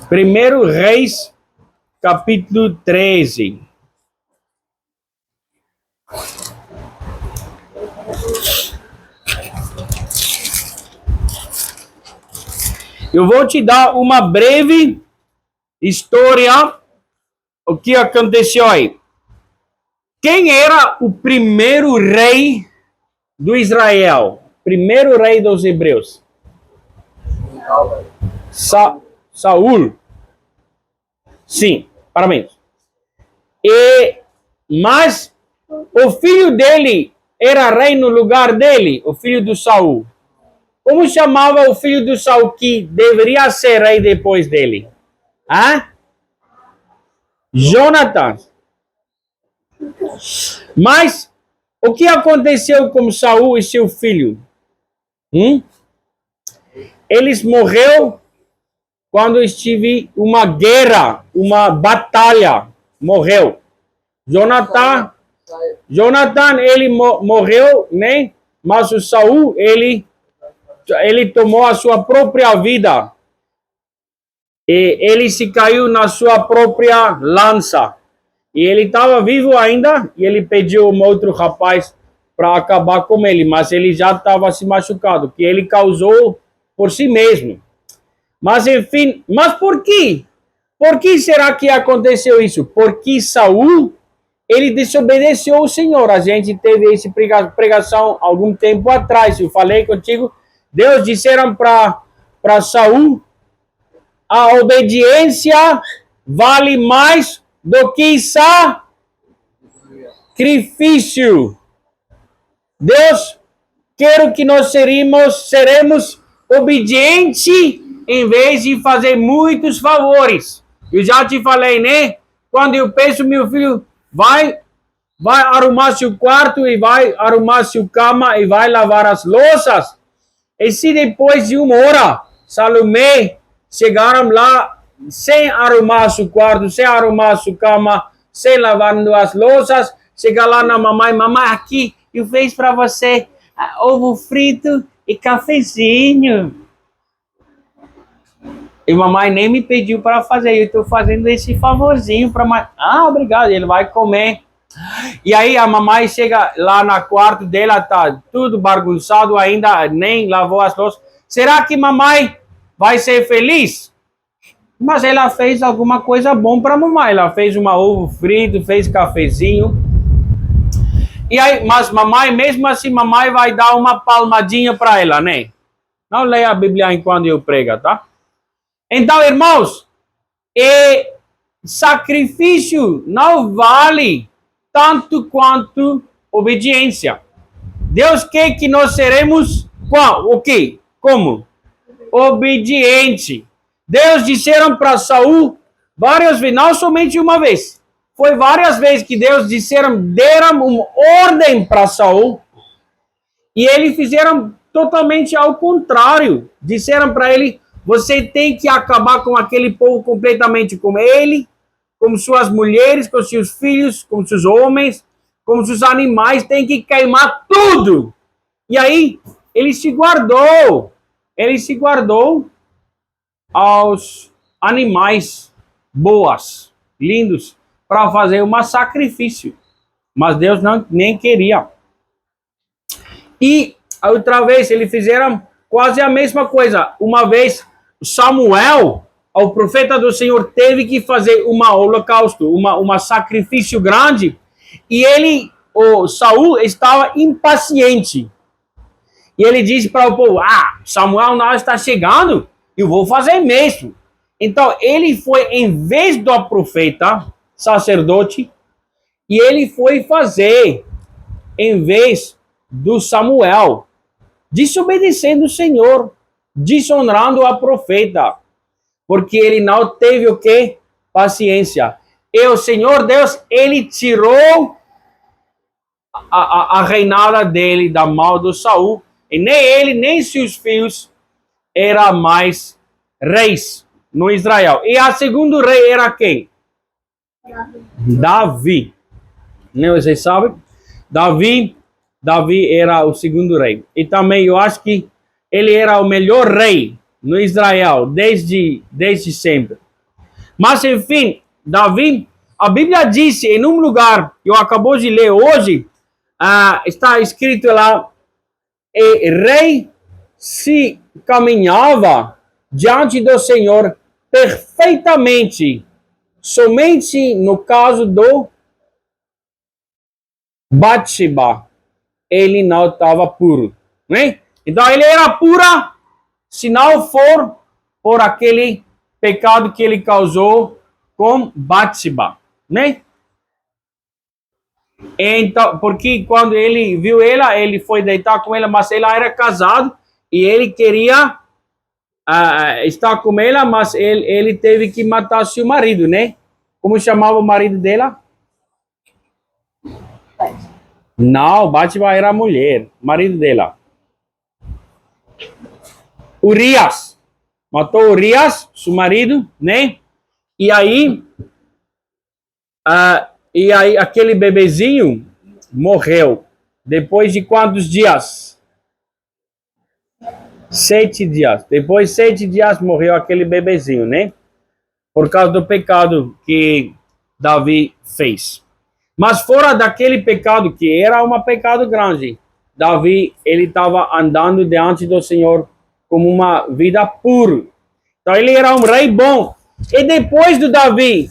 Primeiro Reis, capítulo 13. Eu vou te dar uma breve história, o que aconteceu aí. Quem era o primeiro rei do Israel? Primeiro rei dos hebreus? Saul. Sim, parabéns. Mas o filho dele era rei no lugar dele, o filho do Saul. Como chamava o filho do Saul que deveria ser rei depois dele? Jonathan. Mas o que aconteceu com Saul e seu filho? Eles morreram quando estive uma guerra, uma batalha. Morreu. Jonathan, ele morreu, né? Mas o Saul, ele tomou a sua própria vida. E ele se caiu na sua própria lança. E ele estava vivo ainda, e ele pediu um outro rapaz para acabar com ele, mas ele já estava se machucado, que ele causou por si mesmo. Mas enfim, mas por quê? Por que será que aconteceu isso? Porque Saul, ele desobedeceu ao Senhor. A gente teve essa pregação algum tempo atrás, eu falei contigo. Deus disseram para Saul, a obediência vale mais do que sacrifício. Deus quer que nós seremos obedientes em vez de fazer muitos favores. Eu já te falei, né? Quando eu peço, meu filho, vai arrumar seu quarto e vai arrumar sua cama e vai lavar as louças. E se depois de uma hora, Salomé chegaram lá sem arrumar seu quarto, sem arrumar sua cama, sem lavar as louças, chega lá na mamãe, aqui eu fiz para você ovo frito e cafezinho. E mamãe nem me pediu para fazer, eu estou fazendo esse favorzinho para mãe. Obrigado, ele vai comer. E aí a mamãe chega lá no quarto dela, tá tudo bagunçado ainda, nem lavou as louças. Será que mamãe vai ser feliz? Mas ela fez alguma coisa bom para mamãe. Ela fez um ovo frito, fez cafezinho. E aí, mas mamãe, mesmo assim, mamãe vai dar uma palmadinha para ela, né? Não leia a Bíblia enquanto eu prego, tá? Então, irmãos, sacrifício não vale tanto quanto obediência. Deus quer que nós seremos o quê? Como? Obediente. Deus disseram para Saul várias vezes, não somente uma vez. Foi várias vezes que Deus deram uma ordem para Saul e eles fizeram totalmente ao contrário. Disseram para ele, você tem que acabar com aquele povo completamente, com ele, com suas mulheres, com seus filhos, com seus homens, com seus animais, tem que queimar tudo. E aí, ele se guardou aos animais boas, lindos, para fazer um sacrifício. Mas Deus nem queria. E outra vez, eles fizeram quase a mesma coisa. Uma vez, Samuel, o profeta do Senhor, teve que fazer holocausto, um sacrifício grande, e Saul estava impaciente. E ele disse para o povo, Samuel não está chegando, eu vou fazer mesmo. Então, ele foi, em vez do profeta, sacerdote, e ele foi fazer, em vez do Samuel, desobedecendo o Senhor, desonrando a profeta, porque ele não teve o quê? Paciência. E o Senhor Deus, ele tirou a reinada dele da mão do Saul, e nem ele, nem seus filhos eram mais reis no Israel. E a segundo rei era quem? Davi. Não, vocês sabem? Davi era o segundo rei. E também eu acho que ele era o melhor rei no Israel, desde sempre. Mas, enfim, Davi, a Bíblia disse em um lugar, que eu acabou de ler hoje, está escrito lá, e rei se caminhava diante do Senhor perfeitamente, somente no caso do Batseba, ele não estava puro, né? Então ele era pura, se não for por aquele pecado que ele causou com Batseba, né? Então, porque quando ele viu ela, ele foi deitar com ela, mas ela era casado e ele queria estar com ela, mas ele teve que matar seu marido, né? Como chamava o marido dela? Não, Batseba era a mulher, marido dela. Urias. Matou Urias, seu marido, né? E aí, aquele bebezinho morreu. Depois de quantos dias? 7 dias. Depois de 7 dias morreu aquele bebezinho, né? Por causa do pecado que Davi fez. Mas fora daquele pecado, que era um pecado grande, Davi, ele estava andando diante do Senhor como uma vida pura. Então ele era um rei bom. E depois do Davi,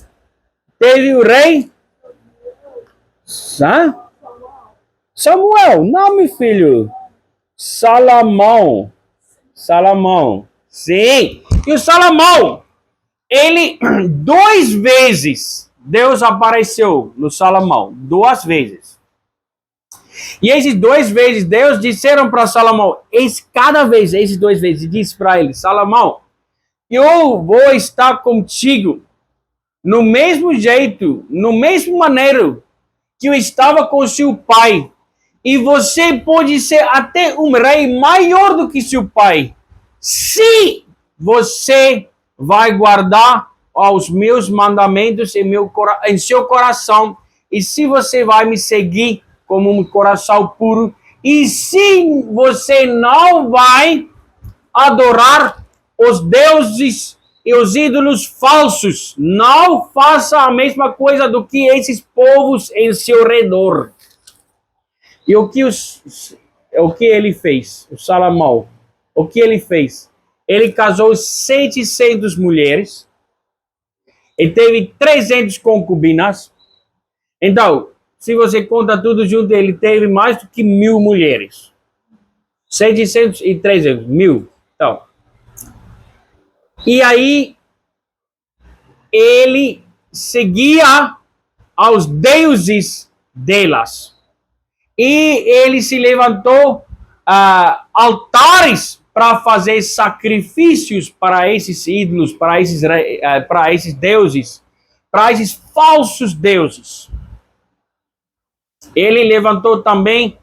teve o rei Samuel, não, meu filho. Salomão. Sim. E o Salomão, ele 2 vezes, Deus apareceu no Salomão, 2 vezes. E esses 2 vezes, Deus disseram para Salomão, cada vez, esses 2 vezes, disse para ele, Salomão, eu vou estar contigo no mesmo jeito, no mesmo maneira que eu estava com seu pai. E você pode ser até um rei maior do que seu pai, se você vai guardar os meus mandamentos em seu coração, e se você vai me seguir como um coração puro, e se você não vai adorar os deuses e os ídolos falsos, não faça a mesma coisa do que esses povos em seu redor. E o que ele fez? O Salomão, o que ele fez? Ele casou 700 mulheres e teve 300 concubinas. Então, se você conta tudo junto, ele teve mais do que 1000 mulheres. 700 e 300, 1000. Então, e aí, ele seguia aos deuses delas. E ele se levantou altares para fazer sacrifícios para esses ídolos, para esses deuses, para esses falsos deuses. Ele levantou também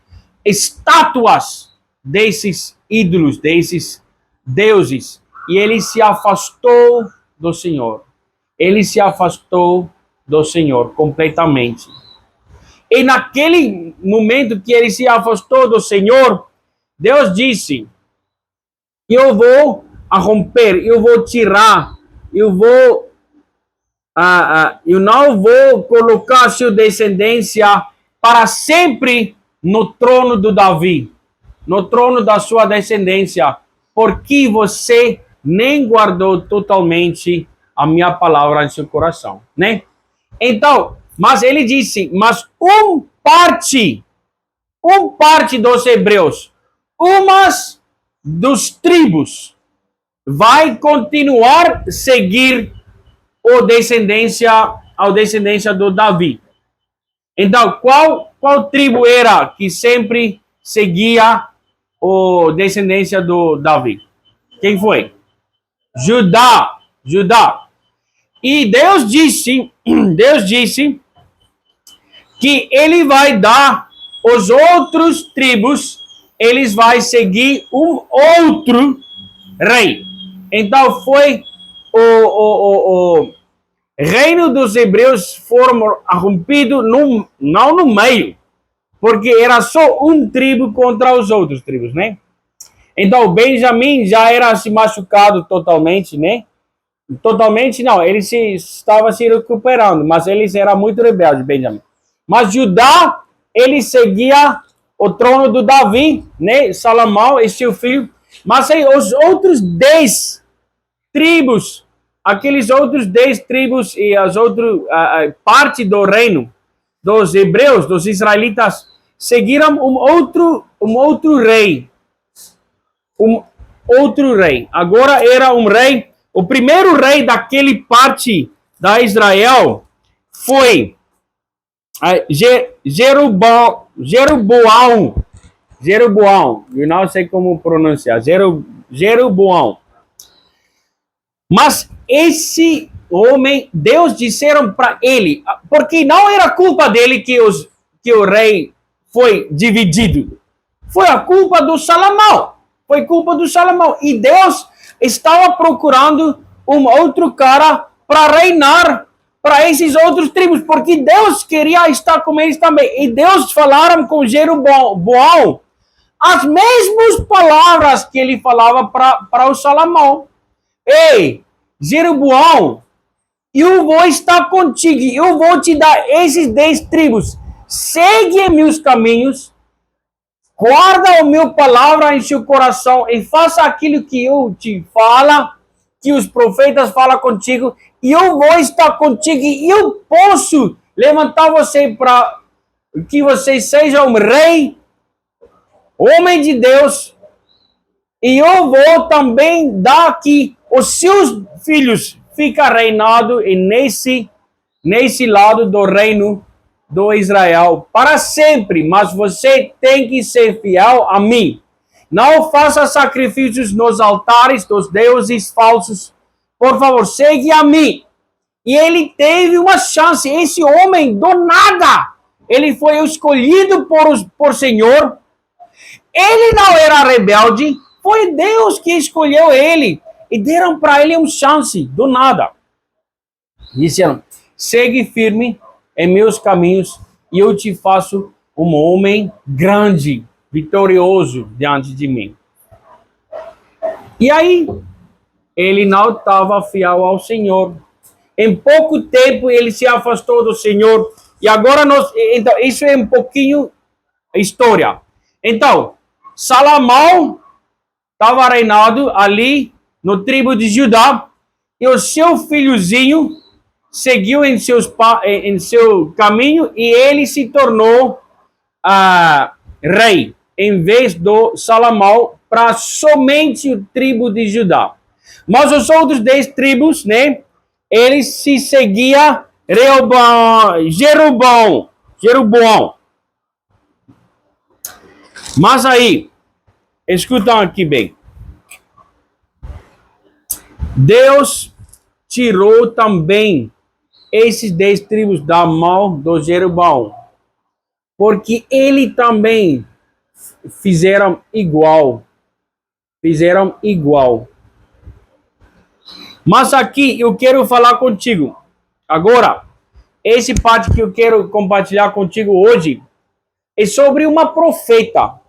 estátuas desses ídolos, desses deuses. E ele se afastou do Senhor. Ele se afastou do Senhor completamente. E naquele momento que ele se afastou do Senhor, Deus disse, eu vou romper, eu vou tirar, eu não vou colocar sua descendência para sempre no trono do Davi, no trono da sua descendência, porque você nem guardou totalmente a minha palavra em seu coração, né? Então, mas ele disse, mas parte dos hebreus, umas dos tribos, vai continuar a seguir a descendência do Davi. Então, qual tribo era que sempre seguia a descendência do Davi? Quem foi? Judá. E Deus disse que ele vai dar os outros tribos, eles vão seguir um outro rei. Então foi o reino dos hebreus foram rompido não no meio, porque era só um tribo contra os outros tribos, né? Então Benjamim já era se machucado totalmente, né? Totalmente não, ele estava se recuperando, mas eles eram muito rebeldes, Benjamim. Mas Judá, ele seguia o trono do Davi, né? Salomão e seu filho. Mas aí, os outros 10 tribos, aqueles outros 10 tribos e as outras parte do reino dos hebreus, dos israelitas, seguiram um outro rei. Um outro rei. Agora era um rei. O primeiro rei daquele parte da Israel foi Jeroboão. Eu não sei como pronunciar. Jeroboão. Mas esse homem, Deus disseram para ele, porque não era culpa dele que o rei foi dividido. Foi a culpa do Salomão. Foi culpa do Salomão. E Deus estava procurando um outro cara para reinar para esses outros tribos, porque Deus queria estar com eles também. E Deus falaram com Jeroboão as mesmas palavras que ele falava para o Salomão. Ei, Jeroboão, eu vou estar contigo, eu vou te dar esses 10 tribos. Segue meus caminhos, guarda a minha palavra em seu coração e faça aquilo que eu te falo, que os profetas falam contigo, e eu vou estar contigo, e eu posso levantar você para que você seja um rei, homem de Deus, e eu vou também dar que os seus filhos fiquem reinados nesse lado do reino do Israel para sempre, mas você tem que ser fiel a mim. Não faça sacrifícios nos altares dos deuses falsos. Por favor, segue a mim. E ele teve uma chance. Esse homem, do nada, ele foi escolhido por Senhor. Ele não era rebelde. Foi Deus que escolheu ele. E deram para ele uma chance, do nada. Disseram, segue firme em meus caminhos e eu te faço um homem grande, vitorioso diante de mim. E aí, ele não estava fiel ao Senhor. Em pouco tempo, ele se afastou do Senhor. E agora, então, isso é um pouquinho história. Então, Salomão estava reinado ali no tribo de Judá. E o seu filhozinho seguiu em seu caminho e ele se tornou rei, em vez do Salomão, para somente o tribo de Judá. Mas os outros 10 tribos, né, eles se seguiam Jeroboão. Mas aí, escutam aqui bem. Deus tirou também esses 10 tribos da mão do Jeroboão, porque ele também fizeram igual. Mas aqui eu quero falar contigo. Agora, esse parte que eu quero compartilhar contigo hoje é sobre uma profeta.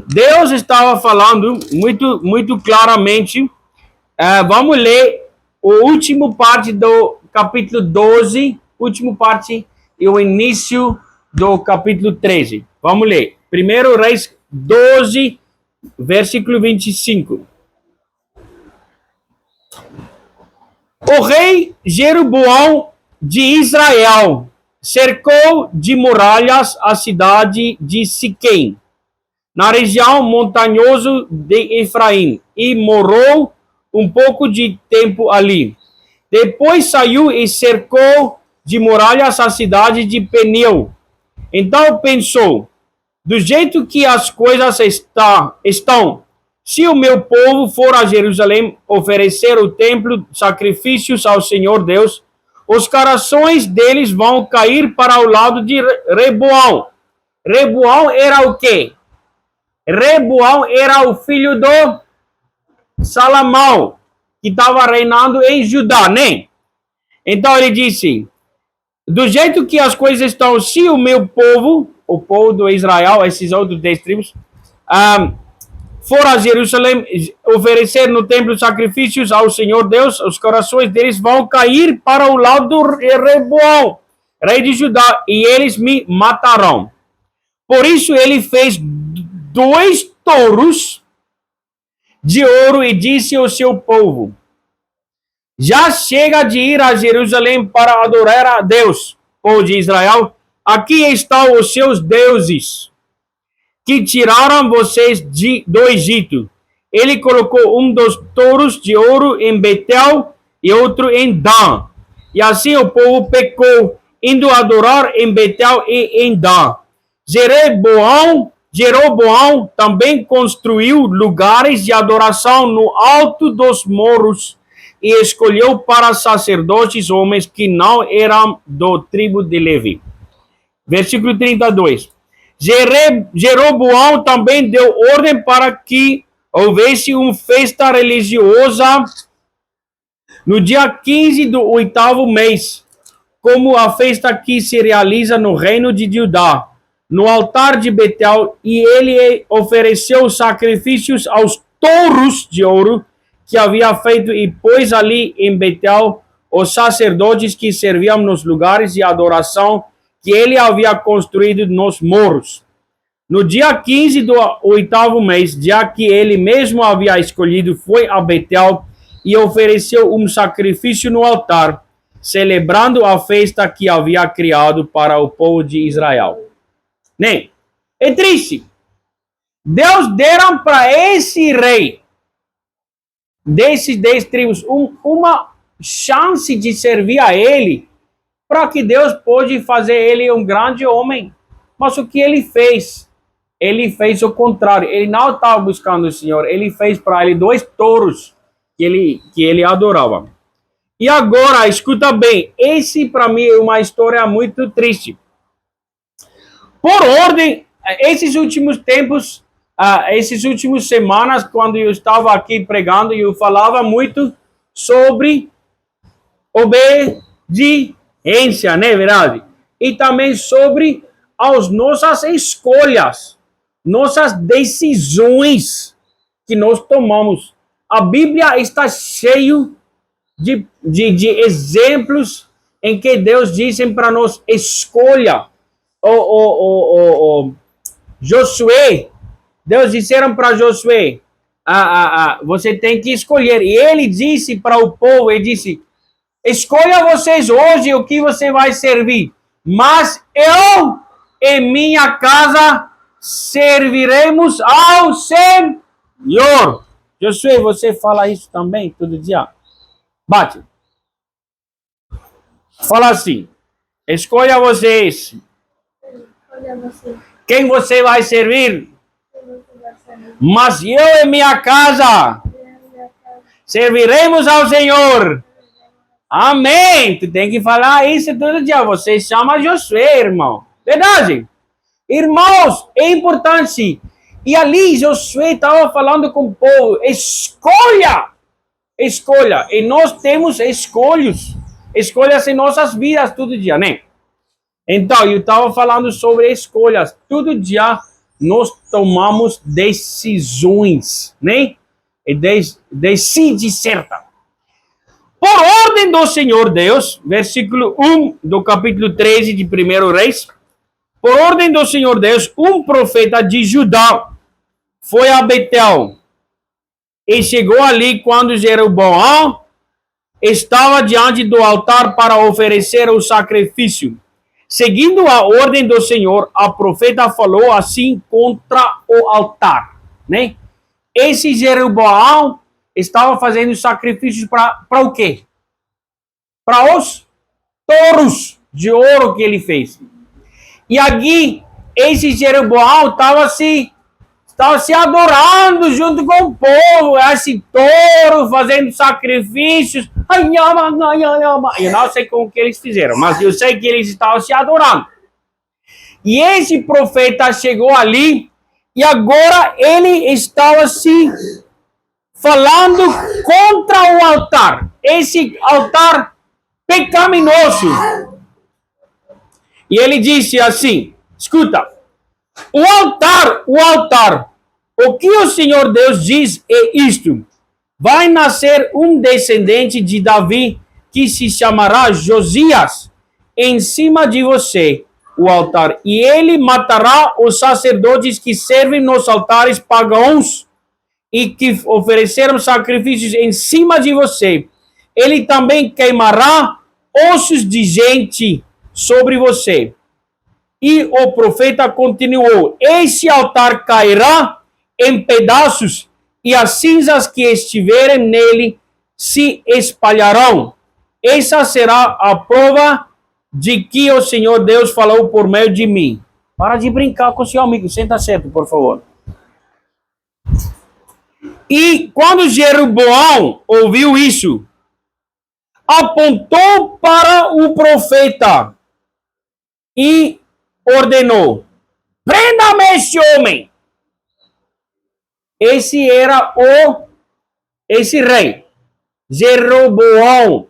Deus estava falando muito claramente. Vamos ler o último parte do capítulo 12, último parte e o início do capítulo 13. Vamos ler. 1 Reis 12, versículo 25. O rei Jeroboão de Israel cercou de muralhas a cidade de Siquém, na região montanhosa de Efraim, e morou um pouco de tempo ali. Depois saiu e cercou de muralhas a cidade de Peniel. Então pensou, do jeito que as coisas estão, se o meu povo for a Jerusalém oferecer o templo sacrifícios ao Senhor Deus, os corações deles vão cair para o lado de Reboão. Reboão era o quê? Reboão era o filho do Salomão, que estava reinando em Judá, né? Então ele disse, do jeito que as coisas estão, se o meu povo, o povo do Israel, esses outros 10 tribos, for a Jerusalém oferecer no templo sacrifícios ao Senhor Deus, os corações deles vão cair para o lado do Reboão, rei de Judá, e eles me matarão. Por isso ele fez 2 touros de ouro e disse ao seu povo: já chega de ir a Jerusalém para adorar a Deus, povo de Israel. Aqui estão os seus deuses, que tiraram vocês do Egito. Ele colocou um dos touros de ouro em Betel e outro em Dan. E assim o povo pecou, indo adorar em Betel e em Dan. Jeroboão também construiu lugares de adoração no alto dos morros e escolheu para sacerdotes homens que não eram do tribo de Levi. Versículo 32. Jeroboão também deu ordem para que houvesse uma festa religiosa no dia 15 do 8º mês, como a festa que se realiza no reino de Judá, no altar de Betel, e ele ofereceu sacrifícios aos touros de ouro que havia feito e pôs ali em Betel os sacerdotes que serviam nos lugares de adoração que ele havia construído nos morros. No dia 15 do 8º mês, dia que ele mesmo havia escolhido, foi a Betel e ofereceu um sacrifício no altar, celebrando a festa que havia criado para o povo de Israel. Nem. É triste. Deus deram para esse rei desses 10 tribos uma chance de servir a ele, para que Deus pôde fazer ele um grande homem. Mas o que ele fez? Ele fez o contrário. Ele não estava buscando o Senhor. Ele fez para ele 2 touros que ele adorava. E agora, escuta bem. Esse para mim é uma história muito triste. Por ordem, esses últimos tempos, essas últimas semanas, quando eu estava aqui pregando, eu falava muito sobre obediência, não é verdade? E também sobre as nossas escolhas, nossas decisões que nós tomamos. A Bíblia está cheia de exemplos em que Deus diz para nós: escolha. Josué, Deus disseram para Josué: você tem que escolher. E ele disse para o povo, ele disse: escolha vocês hoje o que você vai servir, mas eu e minha casa serviremos ao Senhor. Josué, você fala isso também todo dia? Bate. Fala assim: escolha vocês. Quem você vai servir? Mas eu e minha casa serviremos ao Senhor. Amém. Tu tem que falar isso todo dia. Você chama Josué, irmão. Verdade? Irmãos, é importante. E ali Josué estava falando com o povo: escolha. Escolha. E nós temos escolhas em nossas vidas todo dia, né? Então, eu estava falando sobre escolhas. Todo dia nós tomamos decisões, né? E decide certa. Por ordem do Senhor Deus, versículo 1 do capítulo 13 de 1 Reis. Por ordem do Senhor Deus, um profeta de Judá foi a Betel e chegou ali quando Jeroboão estava diante do altar para oferecer o sacrifício. Seguindo a ordem do Senhor, a profeta falou assim contra o altar, né? Esse Jeroboão estava fazendo sacrifícios para o quê? Para os touros de ouro que ele fez. E aqui, esse Jeroboão estava se adorando junto com o povo, esse touro fazendo sacrifícios. Eu não sei como que eles fizeram, mas eu sei que eles estavam se adorando. E esse profeta chegou ali e agora ele estava se falando contra o altar. Esse altar pecaminoso. E ele disse assim: escuta, o altar O que o Senhor Deus diz é isto: vai nascer um descendente de Davi que se chamará Josias em cima de você, o altar, e ele matará os sacerdotes que servem nos altares pagãos e que ofereceram sacrifícios em cima de você. Ele também queimará ossos de gente sobre você. E o profeta continuou: esse altar cairá em pedaços e as cinzas que estiverem nele se espalharão. Essa será a prova de que o Senhor Deus falou por meio de mim. Para de brincar com seu amigo, senta certo, por favor. E quando Jeroboão ouviu isso, apontou para o profeta e ordenou: prenda-me esse homem. Esse era esse rei, Jeroboão.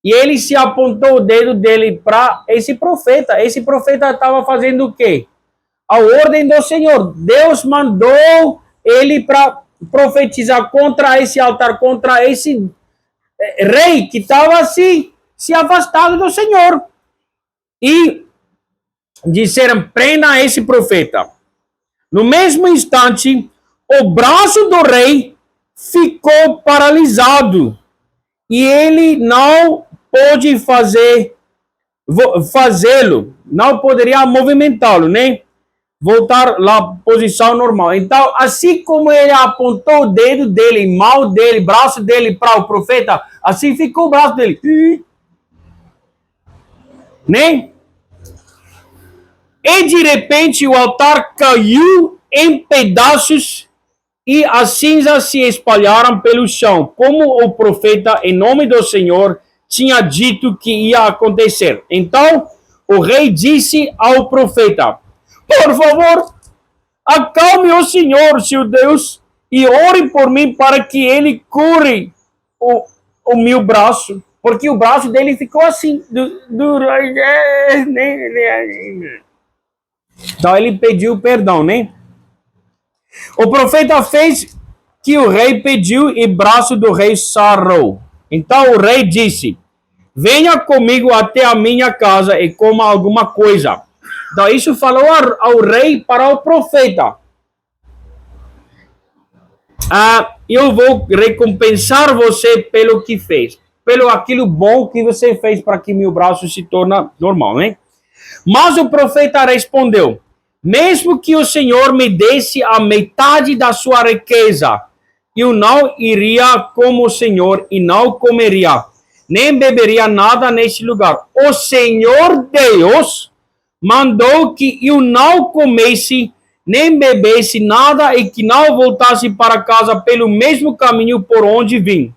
E ele se apontou o dedo dele para esse profeta. Esse profeta estava fazendo o quê? A ordem do Senhor. Deus mandou ele para profetizar contra esse altar, contra esse rei que estava se afastado do Senhor. E disseram: prenda esse profeta. No mesmo instante, o braço do rei ficou paralisado e ele não pôde fazê-lo, não poderia movimentá-lo, né? Voltar lá à posição normal. Então, assim como ele apontou o dedo dele, mão dele, braço dele para o profeta, assim ficou o braço dele. Né? E de repente o altar caiu em pedaços e as cinzas se espalharam pelo chão, como o profeta, em nome do Senhor, tinha dito que ia acontecer. Então o rei disse ao profeta: por favor, acalme o Senhor, seu Deus, e ore por mim para que ele cure o meu braço. Porque o braço dele ficou assim. Então ele pediu perdão, né? O profeta fez que o rei pediu e o braço do rei sarou. Então o rei disse: venha comigo até a minha casa e coma alguma coisa. Então isso falou ao rei para o profeta: eu vou recompensar você pelo que fez, pelo aquilo bom que você fez para que meu braço se torne normal, né? Mas o profeta respondeu: mesmo que o Senhor me desse a metade da sua riqueza, eu não iria como o Senhor e não comeria, nem beberia nada neste lugar. O Senhor Deus mandou que eu não comesse nem bebesse nada e que não voltasse para casa pelo mesmo caminho por onde vim.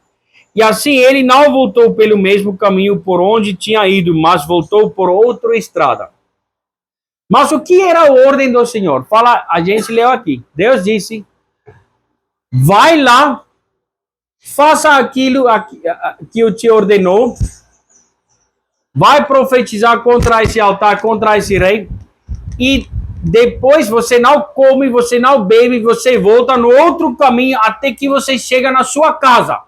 E assim ele não voltou pelo mesmo caminho por onde tinha ido, mas voltou por outra estrada. Mas o que era a ordem do Senhor? Fala, a gente leu aqui. Deus disse: vai lá, faça aquilo que eu te ordenou, vai profetizar contra esse altar, contra esse rei, e depois você não come, você não bebe, você volta no outro caminho até que você chega na sua casa.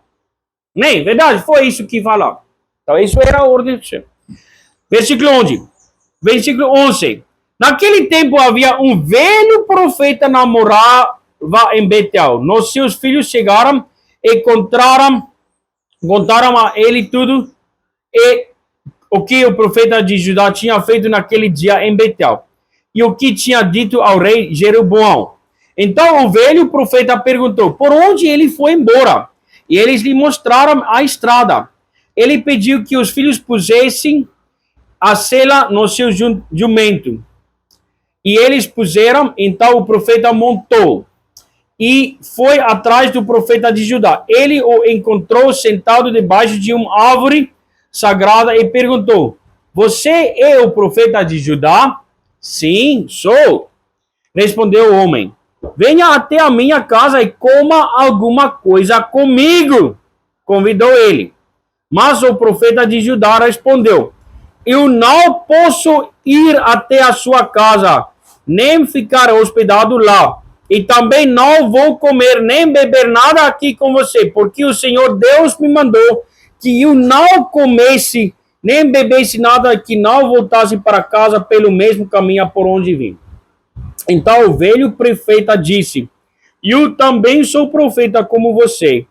Nem, verdade? Foi isso que falou. Então isso era a ordem do Senhor. Versículo 11. Versículo 11. Naquele tempo havia um velho profeta namorava em Betel. Nos seus filhos chegaram e contaram a ele tudo e o que o profeta de Judá tinha feito naquele dia em Betel e o que tinha dito ao rei Jeroboão. Então o velho profeta perguntou por onde ele foi embora, e eles lhe mostraram a estrada. Ele pediu que os filhos pusessem a sela no seu jumento. E eles puseram, então o profeta montou e foi atrás do profeta de Judá. Ele o encontrou sentado debaixo de uma árvore sagrada e perguntou: você é o profeta de Judá? Sim, sou. Respondeu o homem: venha até a minha casa e coma alguma coisa comigo. Convidou ele. Mas o profeta de Judá respondeu: eu não posso ir até a sua casa, nem ficar hospedado lá. e também não vou comer nem beber nada aqui com você, porque o Senhor Deus me mandou que eu não comesse nem bebesse nada, que não voltasse para casa pelo mesmo caminho por onde vim. Então o velho profeta disse: eu também sou profeta como você.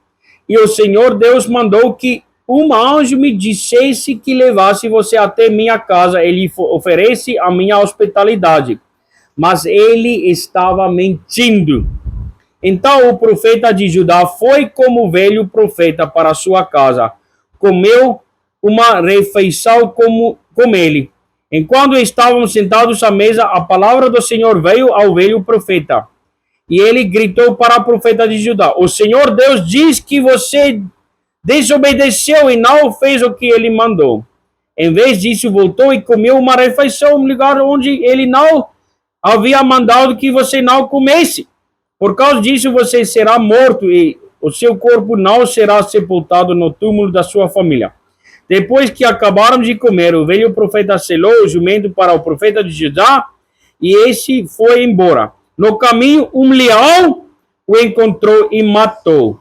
E o Senhor Deus mandou que um anjo me dissesse que levasse você até minha casa. Ele oferece a minha hospitalidade. Mas ele estava mentindo. Então o profeta de Judá foi como velho profeta para sua casa. Comeu uma refeição com ele. Enquanto estavam sentados à mesa, a palavra do Senhor veio ao velho profeta. E ele gritou para o profeta de Judá: o Senhor Deus diz que você desobedeceu e não fez o que ele mandou. Em vez disso, voltou e comeu uma refeição no lugar onde ele não havia mandado que você não comesse. Por causa disso, você será morto e o seu corpo não será sepultado no túmulo da sua família. Depois que acabaram de comer, o velho profeta selou o jumento para o profeta de Judá e esse foi embora. No caminho, um leão o encontrou e matou.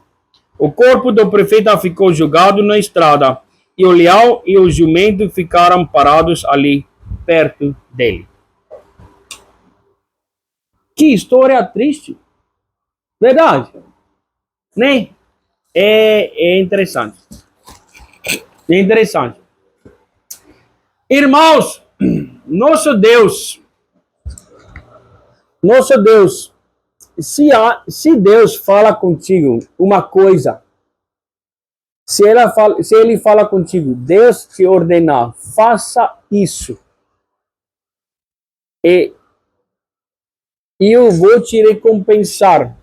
O corpo do profeta ficou jogado na estrada e o leão e o jumento ficaram parados ali perto dele. Que história triste. Verdade. Né? É interessante. É interessante. Irmãos, nosso Deus, se Deus fala contigo uma coisa, se ele fala contigo, Deus te ordenar, faça isso. E eu vou te recompensar.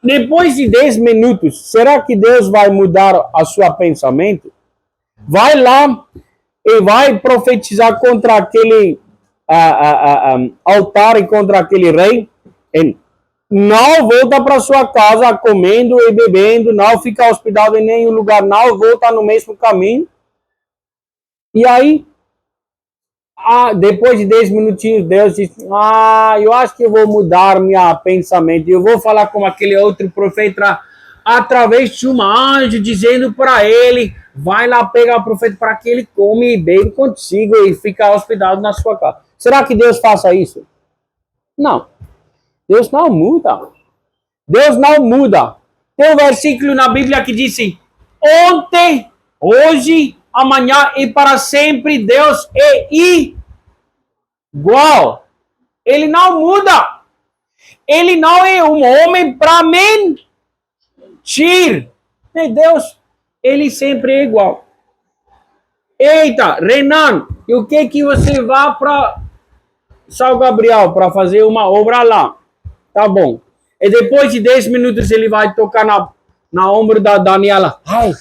Depois de 10 minutos, será que Deus vai mudar a seu pensamento? Vai lá e vai profetizar contra aquele altar e contra aquele rei. E não volta para sua casa comendo e bebendo, não fica hospedado em nenhum lugar, não volta no mesmo caminho. E aí, depois de 10 minutinhos, Deus diz: eu acho que eu vou mudar meu pensamento. Eu vou falar com aquele outro profeta através de um anjo, dizendo para ele: vai lá pegar o profeta para que ele come e bebe contigo e fica hospedado na sua casa. Será que Deus faça isso? Não. Deus não muda. Deus não muda. Tem um versículo na Bíblia que diz: ontem, hoje, amanhã e para sempre, Deus é igual. Ele não muda. Ele não é um homem para mentir. Deus, ele sempre é igual. Eita, Renan, e o que você vai para São Gabriel para fazer uma obra lá? Tá bom. E depois de 10 minutos ele vai tocar na ombro da Daniela. Ai,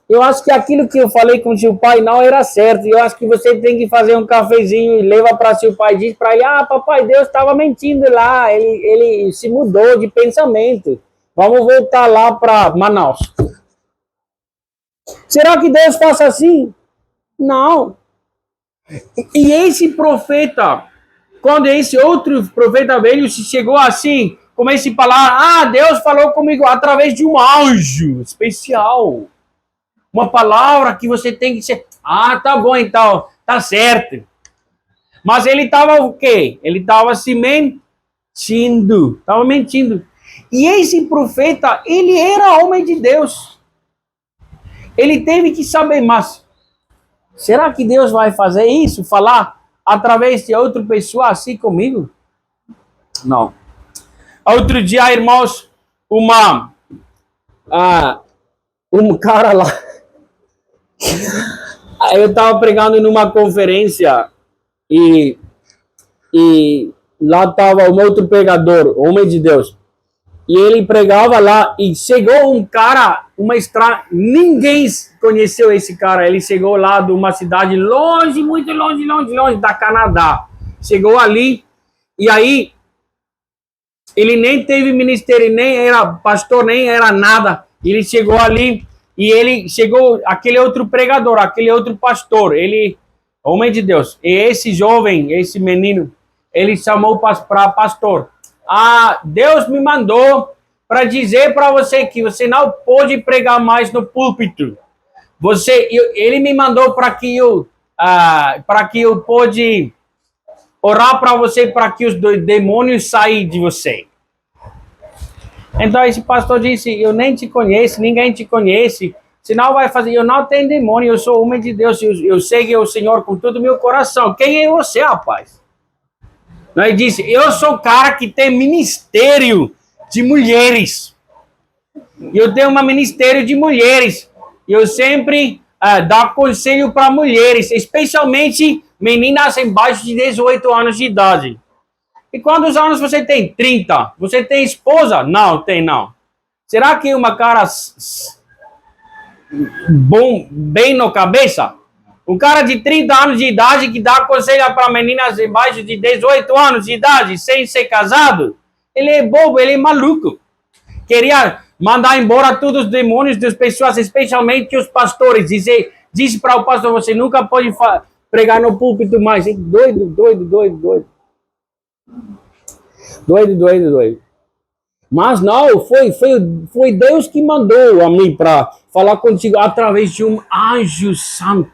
eu acho que aquilo que eu falei com seu pai não era certo. Eu acho que você tem que fazer um cafezinho e leva para seu pai. Diz para ele: papai, Deus estava mentindo lá. Ele se mudou de pensamento. Vamos voltar lá para Manaus. Será que Deus faça assim? Não. E esse profeta, quando esse outro profeta velho chegou assim, comecei a falar: Deus falou comigo através de um anjo especial. Uma palavra que você tem que ser. Tá bom então, tá certo. Mas ele estava o quê? Ele estava se mentindo. Estava mentindo. E esse profeta, ele era homem de Deus. Ele teve que saber, mas será que Deus vai fazer isso? Falar através de outra pessoa assim comigo? Não. Outro dia, irmãos, um cara lá. Eu estava pregando numa conferência e lá estava um outro pregador, homem de Deus. E ele pregava lá e chegou um cara, ninguém conheceu esse cara. Ele chegou lá de uma cidade longe, muito longe da Canadá. Chegou ali e aí ele nem teve ministério, nem era pastor, nem era nada. Ele chegou ali e ele chegou aquele outro pregador, aquele outro pastor, ele, homem de Deus. E esse jovem, esse menino, ele chamou para pastor. Deus me mandou para dizer para você que você não pode pregar mais no púlpito. Ele me mandou para que eu pode orar para você para que os demônios saiam de você. Então esse pastor disse: eu nem te conheço, ninguém te conhece. Senão vai fazer, eu não tenho demônio, eu sou homem de Deus, eu sei o Senhor com todo o meu coração. Quem é você, rapaz? Ele disse: eu sou o cara que tem ministério de mulheres. Eu tenho um ministério de mulheres. Eu sempre dou conselho para mulheres, especialmente meninas embaixo de 18 anos de idade. E quantos anos você tem? 30. Você tem esposa? Não, tem não. Será que uma cara bem na cabeça? Um cara de 30 anos de idade que dá conselho para meninas embaixo de 18 anos de idade, sem ser casado? Ele é bobo, ele é maluco. Queria mandar embora todos os demônios das pessoas, especialmente os pastores. Disse para o pastor: você nunca pode pregar no púlpito mais. Doido. Mas não, foi Deus que mandou a mim para falar contigo através de um anjo santo.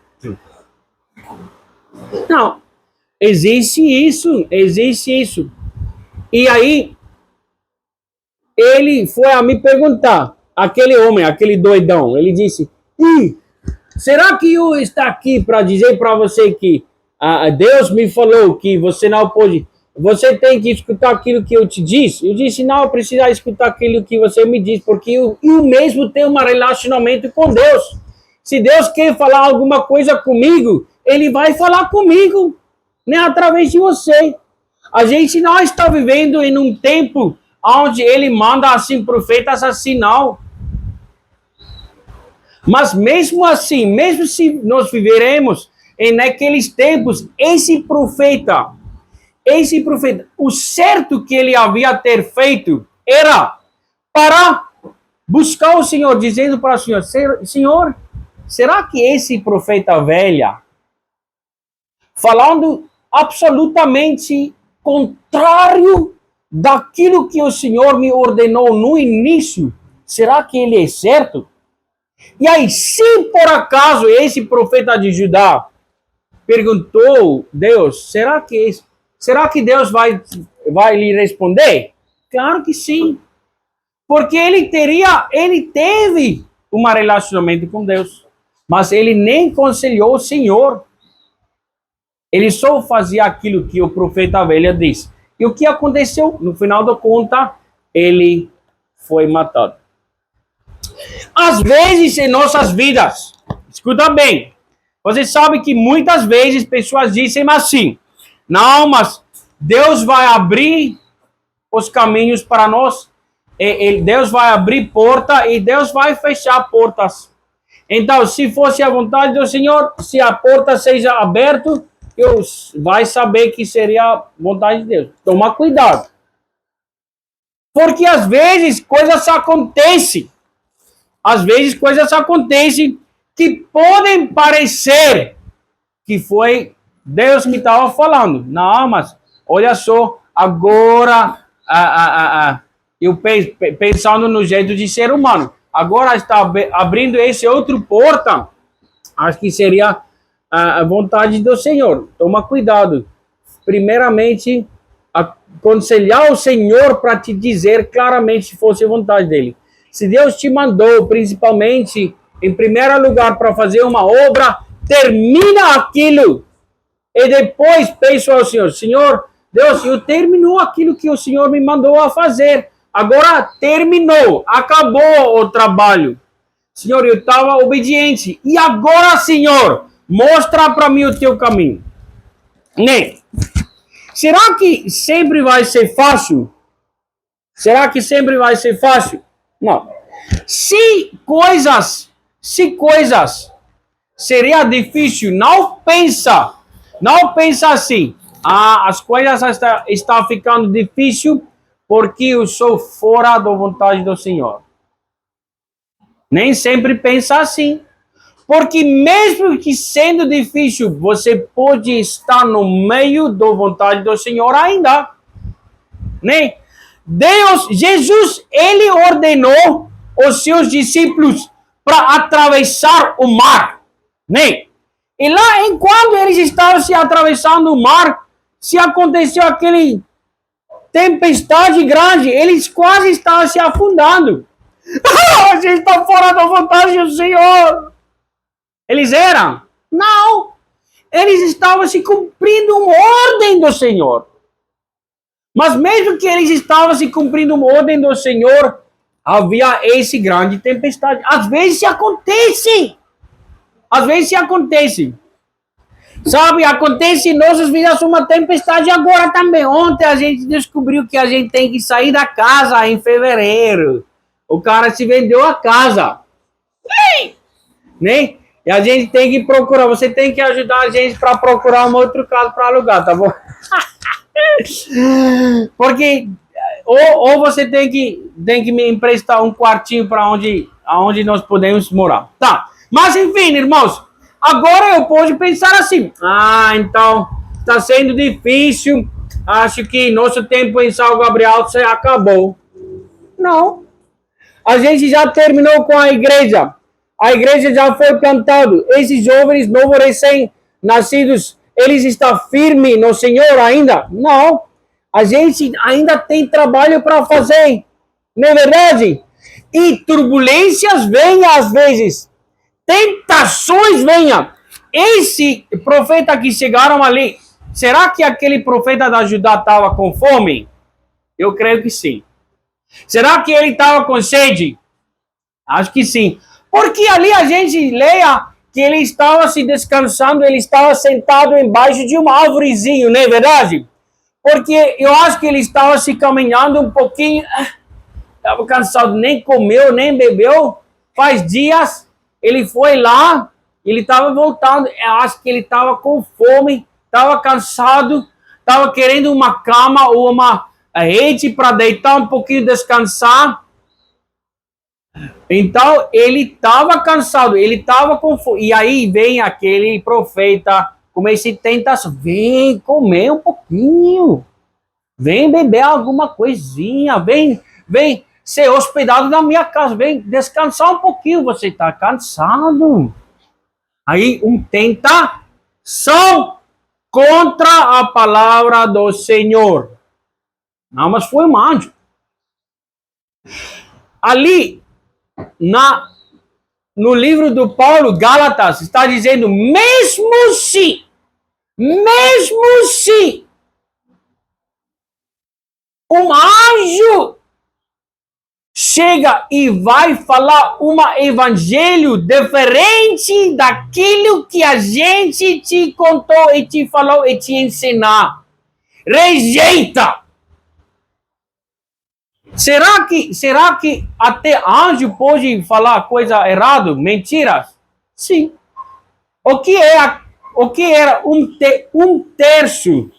Não, existe isso. E aí, ele foi a me perguntar, aquele homem, aquele doidão, ele disse: será que eu estou aqui para dizer para você que Deus me falou que você não pode... Você tem que escutar aquilo que eu te disse? Eu disse: não, eu preciso escutar aquilo que você me disse, porque eu mesmo tenho um relacionamento com Deus. Se Deus quer falar alguma coisa comigo, Ele vai falar comigo, né, através de você. A gente não está vivendo em um tempo onde Ele manda assim profetas assim, não. Mas mesmo assim, mesmo se nós viveremos naqueles tempos, esse profeta, o certo que ele havia ter feito era para buscar o Senhor, dizendo para o Senhor: Senhor, será que esse profeta velha, falando absolutamente contrário daquilo que o Senhor me ordenou no início, será que ele é certo? E aí, se por acaso esse profeta de Judá perguntou Deus: será que Deus vai lhe responder? Claro que sim. Porque ele teve um relacionamento com Deus. Mas ele nem aconselhou o Senhor. Ele só fazia aquilo que o profeta velho disse. E o que aconteceu? No final da conta, ele foi matado. Às vezes em nossas vidas, escuta bem, você sabe que muitas vezes pessoas dizem assim: não, mas Deus vai abrir os caminhos para nós, Deus vai abrir porta e Deus vai fechar portas. Então, se fosse a vontade do Senhor, se a porta seja aberta, Deus vai saber que seria a vontade de Deus. Toma cuidado. Porque às vezes coisas acontecem. Às vezes coisas acontecem que podem parecer que foi Deus me estava falando. Não, mas olha só, agora eu pensando no jeito de ser humano. Agora está abrindo esse outro porta. Acho que seria a vontade do Senhor. Toma cuidado. Primeiramente, aconselhar o Senhor para te dizer claramente se fosse a vontade dele. Se Deus te mandou, principalmente, em primeiro lugar, para fazer uma obra, termina aquilo. E depois peço ao Senhor: Senhor, Deus, eu terminou aquilo que o Senhor me mandou a fazer. Agora terminou, acabou o trabalho. Senhor, eu estava obediente. E agora, Senhor, mostra para mim o teu caminho. Né? Será que sempre vai ser fácil? Será que sempre vai ser fácil? Não. Se coisas seria difícil, não pensa assim: as coisas estão ficando difícil porque eu sou fora da vontade do Senhor. Nem sempre pensa assim. Porque mesmo que sendo difícil, você pode estar no meio da vontade do Senhor ainda. Né? Jesus, ele ordenou os seus discípulos para atravessar o mar, né? E lá, enquanto eles estavam se atravessando o mar, se aconteceu aquele tempestade grande, eles quase estavam se afundando. A gente está fora da vontade do Senhor. Eles eram? Não. Eles estavam se cumprindo uma ordem do Senhor. Mas mesmo que eles estavam se cumprindo uma ordem do Senhor, havia esse grande tempestade. Às vezes se acontece. Às vezes se acontece. Sabe, acontece em nossas vidas uma tempestade agora também. Ontem a gente descobriu que a gente tem que sair da casa em fevereiro. O cara se vendeu a casa. Né? E a gente tem que procurar. Você tem que ajudar a gente para procurar um outro casa para alugar, tá bom? Porque ou você tem que me emprestar um quartinho para onde nós podemos morar. Tá. Mas enfim, irmãos, agora eu posso pensar assim: então está sendo difícil. Acho que nosso tempo em São Gabriel se acabou. Não. A gente já terminou com a igreja. A igreja já foi plantada. Esses jovens novos recém-nascidos, eles estão firmes no Senhor ainda? Não. A gente ainda tem trabalho para fazer. Não é verdade? E turbulências vêm às vezes. Tentações venham. Esse profeta que chegaram ali, será que aquele profeta da Judá estava com fome? Eu creio que sim. Será que ele estava com sede? Acho que sim. Porque ali a gente leia que ele estava se descansando, ele estava sentado embaixo de uma árvorezinha, não é verdade? Porque eu acho que ele estava se caminhando um pouquinho, estava cansado, nem comeu, nem bebeu. Faz dias, ele foi lá, ele estava voltando, eu acho que ele estava com fome, estava cansado, estava querendo uma cama ou uma rede para deitar um pouquinho, descansar. Então, ele estava cansado, ele estava com fome. E aí vem aquele profeta com esse tentação. Vem comer um pouquinho. Vem beber alguma coisinha. Vem ser hospedado na minha casa. Vem descansar um pouquinho. Você está cansado. Aí, tentação contra a palavra do Senhor. Não, mas foi um anjo. Ali, no livro do Paulo, Gálatas, está dizendo, mesmo se um anjo chega e vai falar um evangelho diferente daquilo que a gente te contou e te falou e te ensinar, rejeita. Será que até anjo pode falar coisa errada, mentiras? Sim. O que era um terço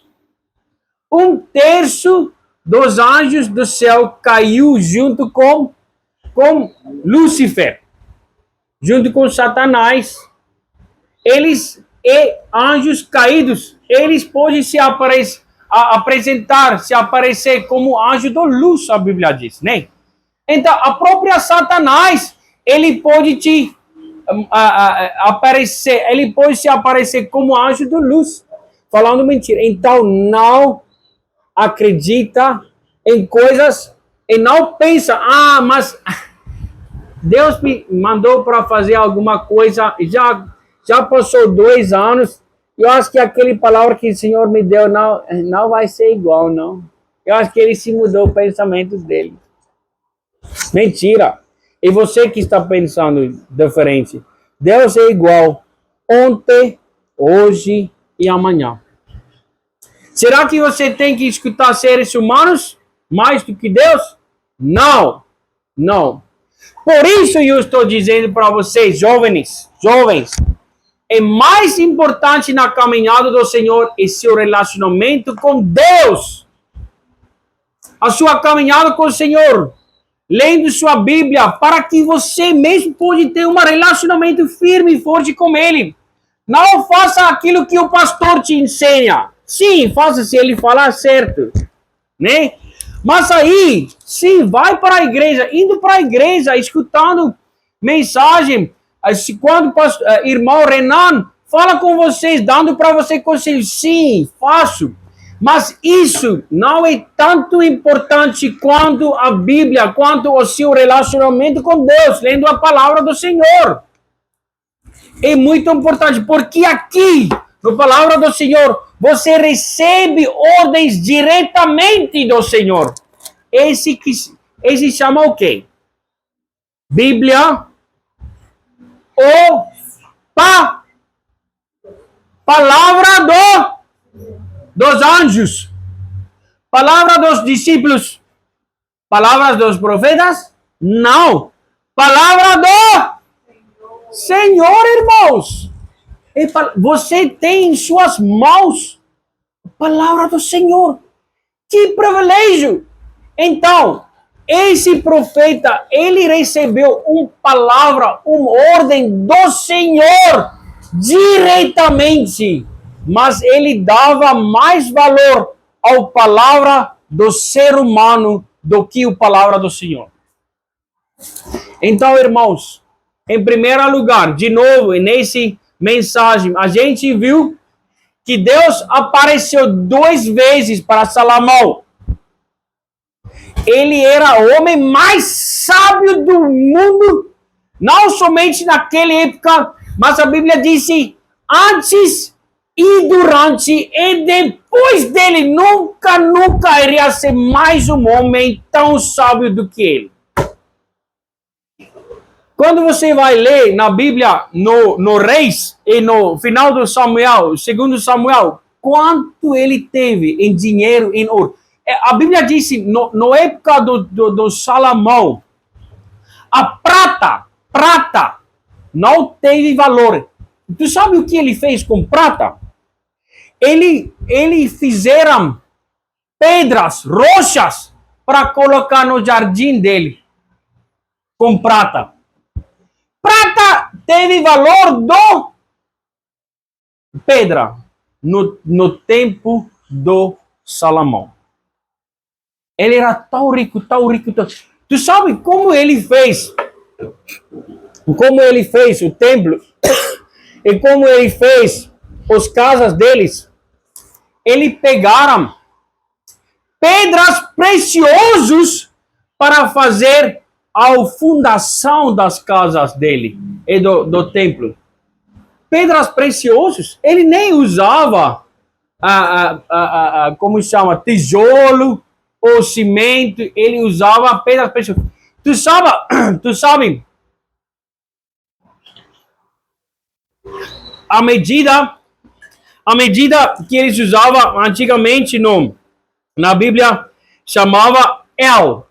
dos anjos do céu caiu junto com Lúcifer, junto com Satanás. Eles e anjos caídos, eles podem se aparecer como anjo da luz, a Bíblia diz, né? Então, a própria Satanás, ele pode se aparecer como anjo da luz, falando mentira. Então, não acredita em coisas e não pensa, mas Deus me mandou para fazer alguma coisa, já passou 2 anos, eu acho que aquele palavra que o Senhor me deu não vai ser igual, não. Eu acho que ele se mudou o pensamento dele. Mentira. E você que está pensando diferente. Deus é igual ontem, hoje e amanhã. Será que você tem que escutar seres humanos mais do que Deus? Não. Não. Por isso eu estou dizendo para vocês, jovens, é mais importante na caminhada do Senhor é seu relacionamento com Deus. A sua caminhada com o Senhor, lendo sua Bíblia, para que você mesmo pode ter um relacionamento firme e forte com Ele. Não faça aquilo que o pastor te ensina. Sim, faça se ele falar certo, né? Mas aí, sim, vai para a igreja, indo para a igreja, escutando mensagem. Quando o irmão Renan fala com vocês, dando para você conselho, sim, faço. Mas isso não é tanto importante quanto a Bíblia, quanto o seu relacionamento com Deus, lendo a palavra do Senhor. É muito importante, porque aqui, na palavra do Senhor, você recebe ordens diretamente do Senhor. Esse chama o quê? Bíblia ou palavra dos anjos, palavra dos discípulos, palavras dos profetas? Não. Palavra do Senhor, irmãos. Você tem em suas mãos a palavra do Senhor. Que privilégio! Então, esse profeta, ele recebeu uma palavra, uma ordem do Senhor diretamente, mas ele dava mais valor à palavra do ser humano do que a palavra do Senhor. Então, irmãos, em primeiro lugar, de novo, nessa mensagem, a gente viu que Deus apareceu 2 vezes para Salomão. Ele era o homem mais sábio do mundo, não somente naquela época, mas a Bíblia disse antes e durante e depois dele, nunca iria ser mais um homem tão sábio do que ele. Quando você vai ler na Bíblia, no Reis e no final do Samuel, segundo Samuel, quanto ele teve em dinheiro, em ouro. A Bíblia disse, na época do Salomão, a prata não teve valor. Tu sabe o que ele fez com prata? Ele fizeram pedras, rochas, para colocar no jardim dele, com prata. Prata teve valor do pedra no tempo do Salomão. Ele era tão rico. Tu sabe como ele fez? Como ele fez o templo e como ele fez as casas deles? Ele pegaram pedras preciosas para fazer a fundação das casas dele e do templo. Pedras preciosas. Ele nem usava como chama, tijolo ou cimento. Ele usava pedras preciosas. Tu sabe a medida que eles usavam antigamente na Bíblia chamava El,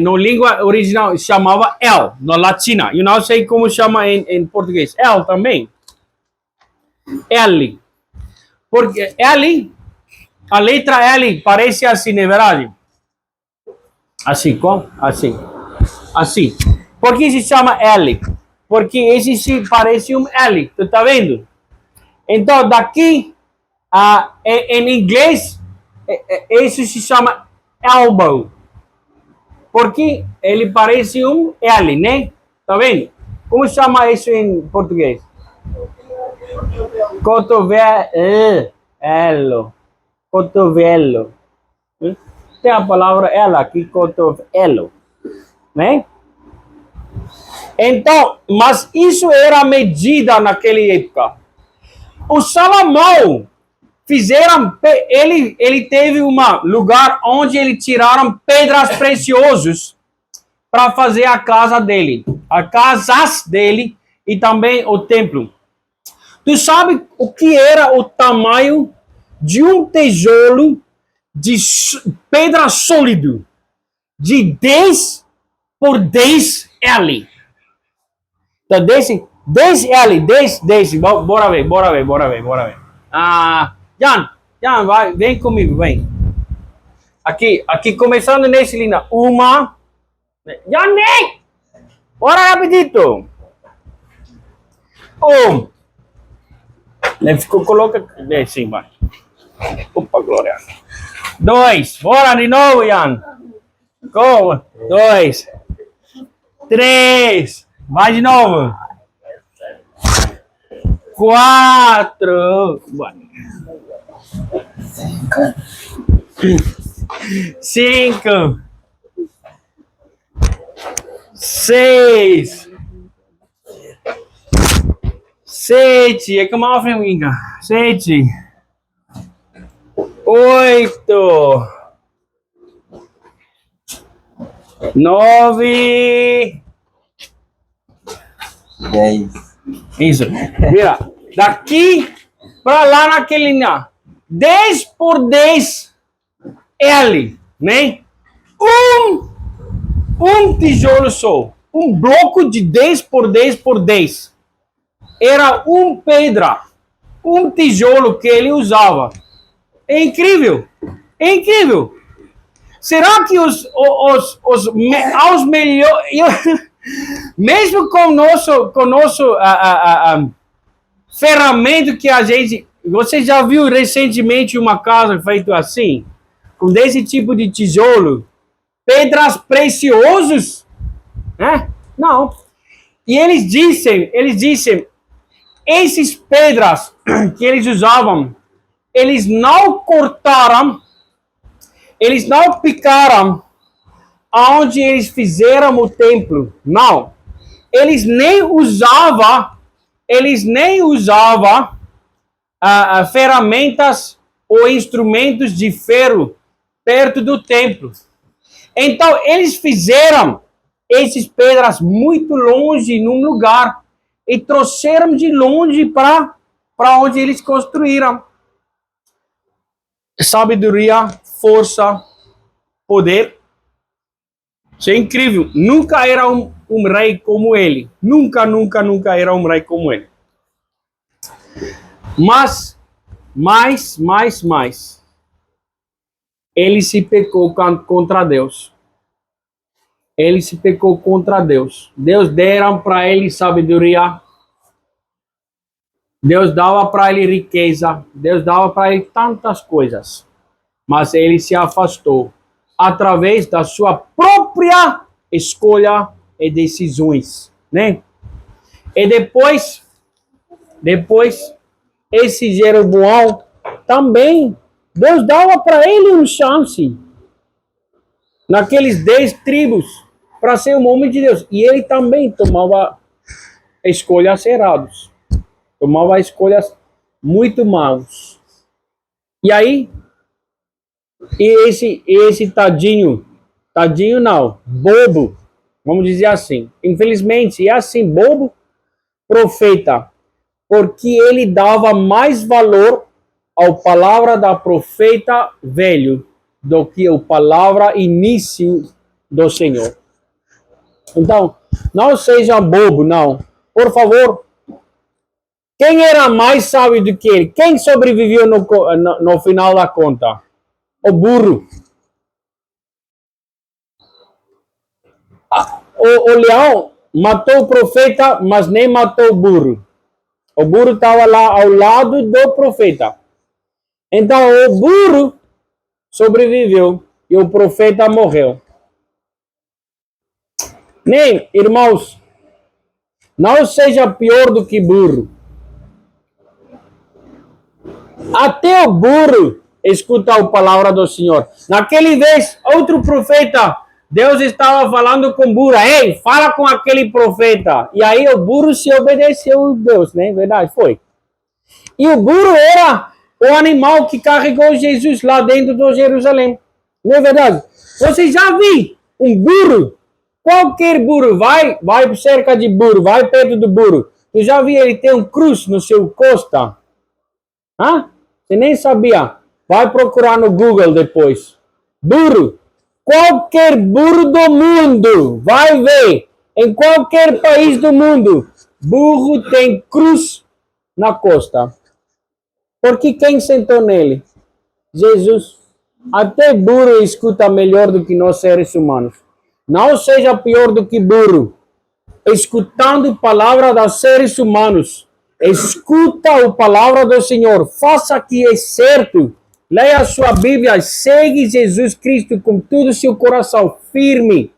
na língua original chamava El, na latina. Eu não sei como chama em português. El também. L. Porque L, a letra L parece assim, não é verdade? Assim, como? Assim. Por que se chama L? Porque esse se parece um L, tu tá vendo? Então, daqui, em inglês, esse se chama elbow. Porque ele parece um L, né? Tá vendo? Como chama isso em português? Cotovelo. Tem a palavra ela aqui, cotovelo, né? Então, mas isso era a medida naquela época. O Salomão ele teve um lugar onde ele tiraram pedras preciosas para fazer a casa dele, as casas dele e também o templo. Tu sabe o que era o tamanho de um tijolo de pedra sólido de 10 por 10 L? Então, 10 L, 10, bora ver. Jan, vai, vem comigo, vem. Aqui começando nessa linha. Uma. Jan, bora rapidito. Coloca, sim, vai. Opa, glória. 2. Bora de novo, Ian. Como? 2. 3. Vai de novo. 4. 5. 6. 7. É como a amiga. 7. 8. 9. 10. Isso. Vira. Daqui para lá naquele linha. 10 por 10 L, né? Um tijolo só. Um bloco de 10 por 10 por 10. Era pedra. Um tijolo que ele usava. É incrível. É incrível. Será que aos melhores... Mesmo com nosso ferramenta que a gente... Você já viu recentemente uma casa feita assim? Com desse tipo de tijolo? Pedras preciosas? Né? Não. E eles dizem, esses pedras que eles usavam, eles não cortaram, eles não picaram aonde eles fizeram o templo. Não. Eles nem usavam ferramentas ou instrumentos de ferro perto do templo. Então, eles fizeram essas pedras muito longe, num lugar, e trouxeram de longe para onde eles construíram. Sabedoria, força, poder. Isso é incrível. Nunca era um rei como ele. Nunca era um rei como ele. Mas, ele se pecou contra Deus. Ele se pecou contra Deus. Deus deram para ele sabedoria. Deus dava para ele riqueza. Deus dava para ele tantas coisas. Mas ele se afastou através da sua própria escolha e decisões, né? E depois esse Jeroboão também, Deus dava para ele uma chance naqueles 10 tribos para ser um homem de Deus. E ele também tomava escolhas erradas. Tomava escolhas muito maus. E aí, esse tadinho não, bobo, vamos dizer assim. Infelizmente, é assim, bobo, profeta, porque ele dava mais valor à palavra da profeta velho do que a palavra início do Senhor. Então, não seja bobo, não. Por favor, quem era mais sábio do que ele? Quem sobreviveu no final da conta? O burro. O leão matou o profeta, mas nem matou o burro. O burro estava lá ao lado do profeta. Então o burro sobreviveu e o profeta morreu. Nem, irmãos, não seja pior do que burro. Até o burro escuta a palavra do Senhor. Naquele vez, outro profeta, Deus estava falando com o burro. Ei, fala com aquele profeta. E aí o burro se obedeceu a Deus, né? Verdade, foi. E o burro era o animal que carregou Jesus lá dentro de Jerusalém. Não é verdade? Você já viu um burro? Qualquer burro, vai cerca de burro, vai perto do burro. Tu já viu ele ter um cruz no seu costa? Hã? Você nem sabia. Vai procurar no Google depois. Burro. Qualquer burro do mundo. Vai ver. Em qualquer país do mundo. Burro tem cruz na costa. Porque quem sentou nele? Jesus. Até burro escuta melhor do que nós seres humanos. Não seja pior do que burro. Escutando a palavra dos seres humanos. Escuta a palavra do Senhor. Faça o que é certo. Leia a sua Bíblia, segue Jesus Cristo com todo o seu coração firme.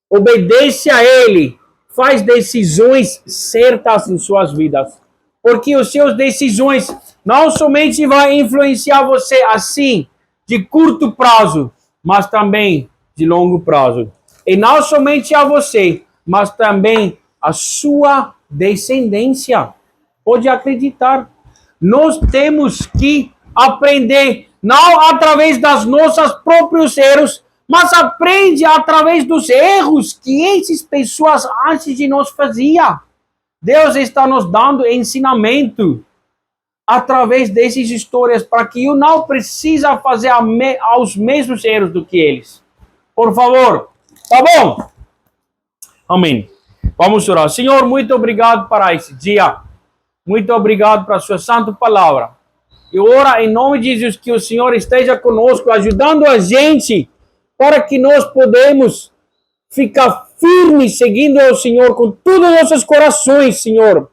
Obedece a Ele. Faz decisões certas em suas vidas. Porque as suas decisões não somente vão influenciar você assim, de curto prazo, mas também de longo prazo. E não somente a você, mas também a sua descendência. Pode acreditar. Nós temos que aprender, não através das nossos próprios erros, mas aprende através dos erros que essas pessoas antes de nós faziam. Deus está nos dando ensinamento através dessas histórias para que eu não precise fazer os mesmos erros do que eles. Por favor. Tá bom? Amém. Vamos orar. Senhor, muito obrigado para esse dia. Muito obrigado para a sua santa palavra. Eu oro em nome de Jesus que o Senhor esteja conosco, ajudando a gente para que nós podemos ficar firmes seguindo ao Senhor com todos os nossos corações, Senhor.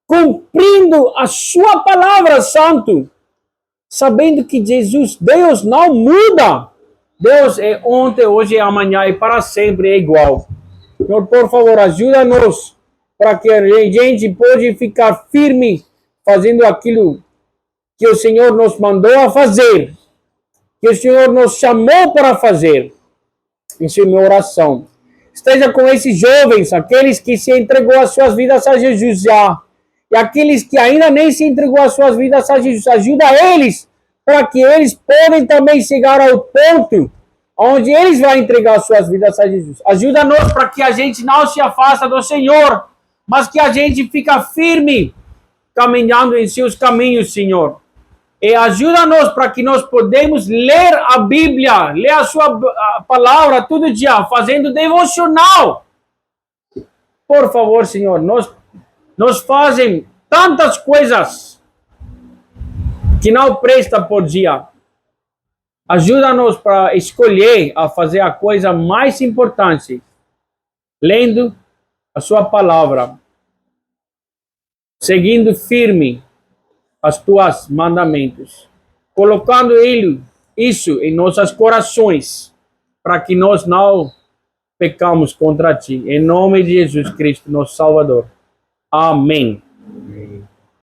Cumprindo a sua palavra, Santo. Sabendo que Jesus, Deus não muda. Deus é ontem, hoje e amanhã e para sempre é igual. Senhor, por favor, ajuda-nos para que a gente pode ficar firme fazendo aquilo que o Senhor nos mandou a fazer, que o Senhor nos chamou para fazer. Isso é minha oração. Esteja com esses jovens, aqueles que se entregou as suas vidas a Jesus já, e aqueles que ainda nem se entregou as suas vidas a Jesus. Ajuda eles para que eles possam também chegar ao ponto onde eles vão entregar as suas vidas a Jesus. Ajuda-nos para que a gente não se afasta do Senhor, mas que a gente fica firme caminhando em seus caminhos, Senhor. E ajuda-nos para que nós podemos ler a Bíblia, ler a sua palavra todo dia, fazendo devocional. Por favor, Senhor, nós fazemos tantas coisas que não prestam por dia. Ajuda-nos para escolher a fazer a coisa mais importante, lendo a sua palavra, seguindo firme as tuas mandamentos, colocando isso em nossos corações, para que nós não pecamos contra ti. Em nome de Jesus Cristo, nosso Salvador. Amém.